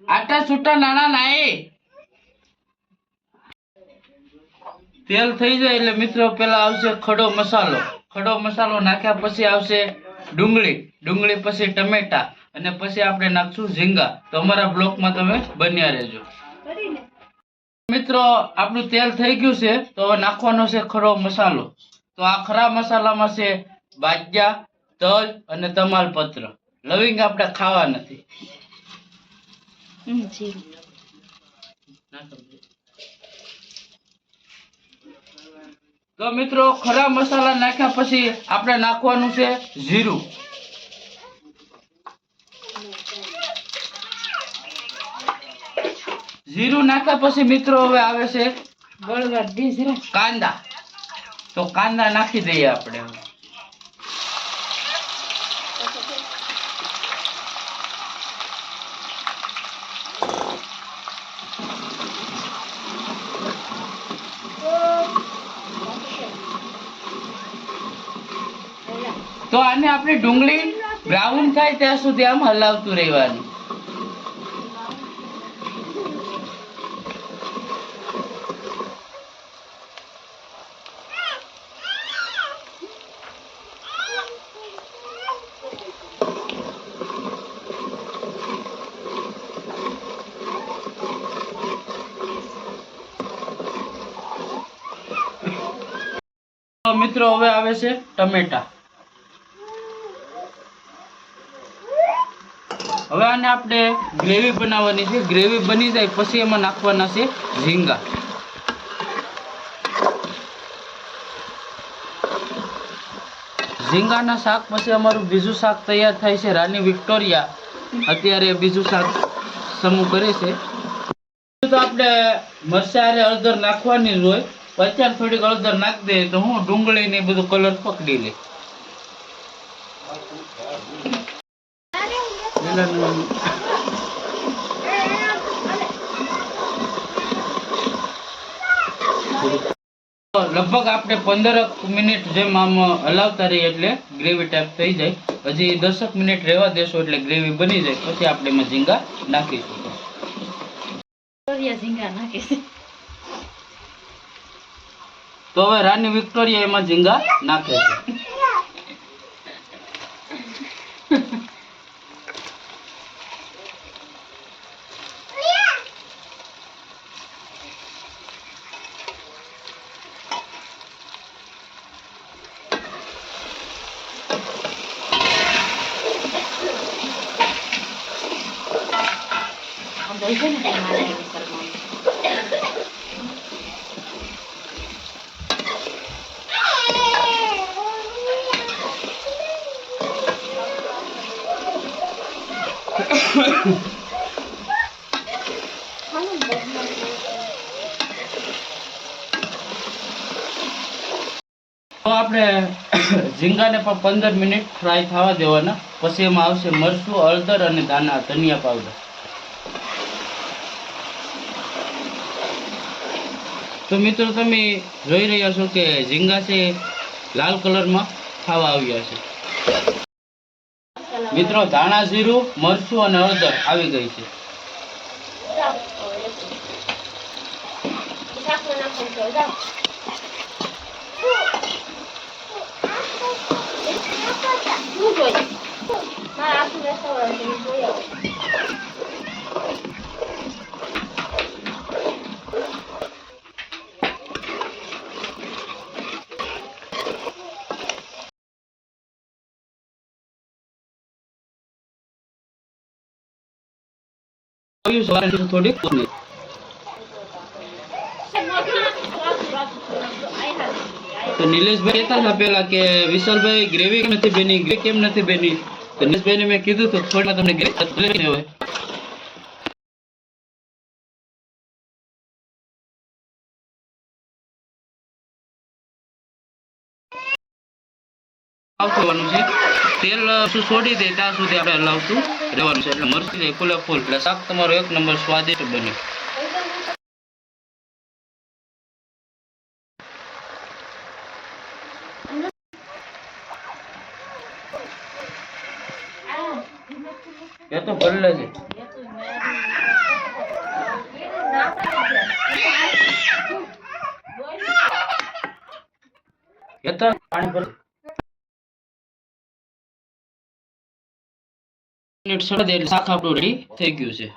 આટા છૂટા નાના નાય તેલ થઈ જાય એટલે મિત્રો પેલા આવશે ખડો મસાલો. ખડો મસાલો નાખ્યા પછી આવશે ડુંગળી પછી ટમેટા અને પછી આપણે નાખશું ઝીંગા. તો અમારા બ્લોકમાં તમે બન્યા રહેજો. મિત્રો આપણું તેલ થઈ ગયું છે તો હવે નાખવાનો છે ખડો મસાલો. તો આ ખરા મસાલામાં છે બાજ્યા, તજ અને તમાલપત્ર. લવિંગ આપણે ખાવા નથી. તો મિત્રો ખરા મસાલા નાખ્યા પછી આપણે નાખવાનું છે જીરું. જીરું નાખ્યા પછી મિત્રો હવે આવે છે કાંદા. તો કાંદા નાખી દઈએ આપણે. તો આને આપણી ડુંગળી બ્રાઉન થાય ત્યાં સુધી આમ હલાવતું રહેવાનું. મિત્રો હવે આવે છે ટમેટા. હવે આને આપણે ગ્રેવી બનાવવાની છે. ગ્રેવી બની જાય પછી એમાં નાખવાના છે ઝીંગા. ઝીંગાના શાક પછી અમારું બીજું શાક તૈયાર થાય છે. રાની વિક્ટોરિયા અત્યારે બીજું શાક સમૂહ કરે છે. તો આપણે મરચાં હળદર નાખવાની જ હોય. અત્યારે થોડીક હળદર નાખી દઈએ તો હું ડુંગળી ને બધું કલર પકડી લે. લગભગ આપણે 15 મિનિટ જેમ આમ હલાવતા રહીએ એટલે ગ્રેવી ટાઈપ થઈ જાય. હજી 10 મિનિટ રહેવા દેશો એટલે ગ્રેવી બની જાય. પછી આપણે એમાં ઝીંગા નાખીશું. તો હવે રાની વિક્ટોરિયા એમાં ઝીંગા નાખે છે. તો આપણે ઝીંગાને પણ 15 મિનિટ ફ્રાય થવા દેવાના. પછી એમાં આવશે મરચું, હળદર અને ધનિયા પાવડર. તો મિત્રો તમે જોઈ રહ્યા છો કે ઝીંગા છે લાલ કલરમાં ખાવા આવ્યા છે. મિત્રો ધાણા, જીરું, મરચું અને હળદર આવી ગઈ છે. થોડીક તો નિલેશભાઈ કહેતા હતા પેલા કે વિશાલભાઈ ગ્રેવી કેમ નથી બની, ગ્રેવી કેમ નથી બની. તો નિલેશભાઈને મેં કીધું તો થોડી તમને ગ્રેવી હોય. આવવાનું છે તેલ છોડી દે ત્યાં સુધી આપણે હલાવતું રહેવાનું છે. એટલે મરચી જાય ફૂલે ફૂલ. એટલે શાક તમારો 1 નંબર સ્વાદિષ્ટ બને. એ તો ભરલે છે. પાણી ભર મિનિટ સડે એટલે શાક આપણું રેડી થઈ ગયું છે.